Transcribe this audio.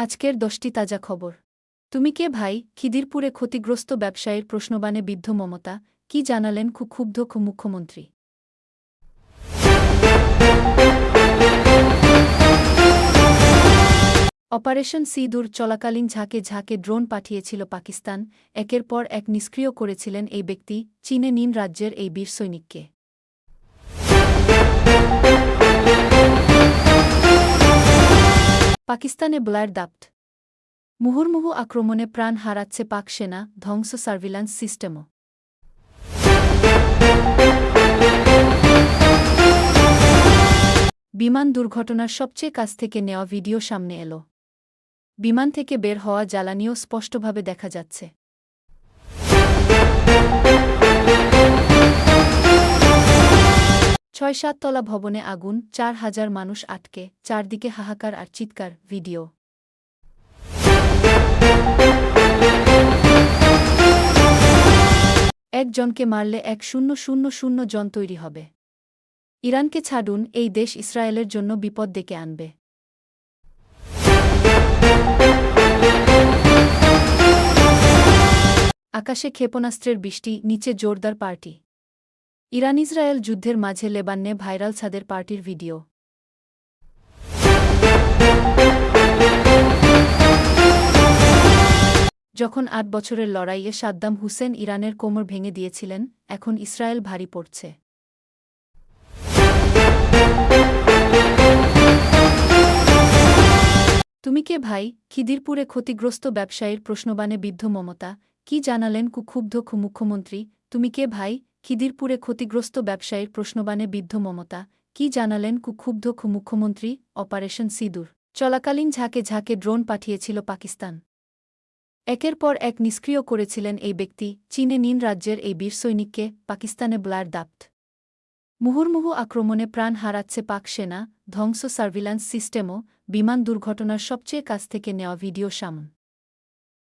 আজকের 10টি তাজা খবর। তুমি কে ভাই? খিদিরপুরে ক্ষতিগ্রস্ত ব্যবসায়ীর প্রশ্নবাণে বিদ্ধ মমতা, কি জানালেন ক্ষুব্ধ মুখ্যমন্ত্রী? অপারেশন সিঁদুর চলাকালীন ঝাঁকে ঝাঁকে ড্রোন পাঠিয়েছিল পাকিস্তান, একের পর এক নিষ্ক্রিয় করেছিলেন এই ব্যক্তি, চীনে নিন রাজ্যের এই বীর সৈনিককে। পাকিস্তানে ব্লার দাপ্ট মুহুর্মুহু আক্রমণে প্রাণ হারাচ্ছে পাক সেনা, ধ্বংস সার্ভিল্যান্স সিস্টেমও। বিমান দুর্ঘটনার সবচেয়ে কাছ থেকে নেওয়া ভিডিও সামনে এল। বিমান থেকে বের হওয়া জ্বালানিও স্পষ্টভাবে দেখা যাচ্ছে। ছয় সাততলা ভবনে আগুন, 4,000 মানুষ আটকে, চারদিকে হাহাকার আর চিৎকার, ভিডিও। একজনকে মারলে 1000 জন তৈরি হবে। ইরানকে ছাড়ুন, এই দেশ ইসরায়েলের জন্য বিপদ ডেকে আনবে। আকাশে ক্ষেপণাস্ত্রের বৃষ্টি, নিচে জোরদার পার্টি। ইরান ইসরায়েল যুদ্ধের মাঝে লেবাননে ভাইরাল ছাদের পার্টির ভিডিও। যখন 8 বছরের লড়াইয়ে সাদ্দাম হুসেন ইরানের কোমর ভেঙে দিয়েছিলেন, এখন ইসরায়েল ভারী পড়ছে। তুমি কে ভাই? খিদিরপুরে ক্ষতিগ্রস্ত ব্যবসায়ীর প্রশ্নবাণে বিদ্ধ মমতা, কি জানালেন ক্ষুব্ধ মুখ্যমন্ত্রী? তুমি কে ভাই? খিদিরপুরে ক্ষতিগ্রস্ত ব্যবসায়ীর প্রশ্নবাণে বিদ্ধ মমতা, কি জানালেন ক্ষুব্ধ মুখ্যমন্ত্রী? অপারেশন সিঁদুর চলাকালীন ঝাঁকে ঝাঁকে ড্রোন পাঠিয়েছিল পাকিস্তান, একের পর এক নিষ্ক্রিয় করেছিলেন এই ব্যক্তি, চীনে নিন রাজ্যের এই বীর সৈনিককে। পাকিস্তানে ব্লার দাপ্ট মুহুর্মুহু আক্রমণে প্রাণ হারাচ্ছে পাক সেনা, ধ্বংস সার্ভিল্যান্স সিস্টেমও। বিমান দুর্ঘটনার সবচেয়ে কাছ থেকে নেওয়া ভিডিও সামনে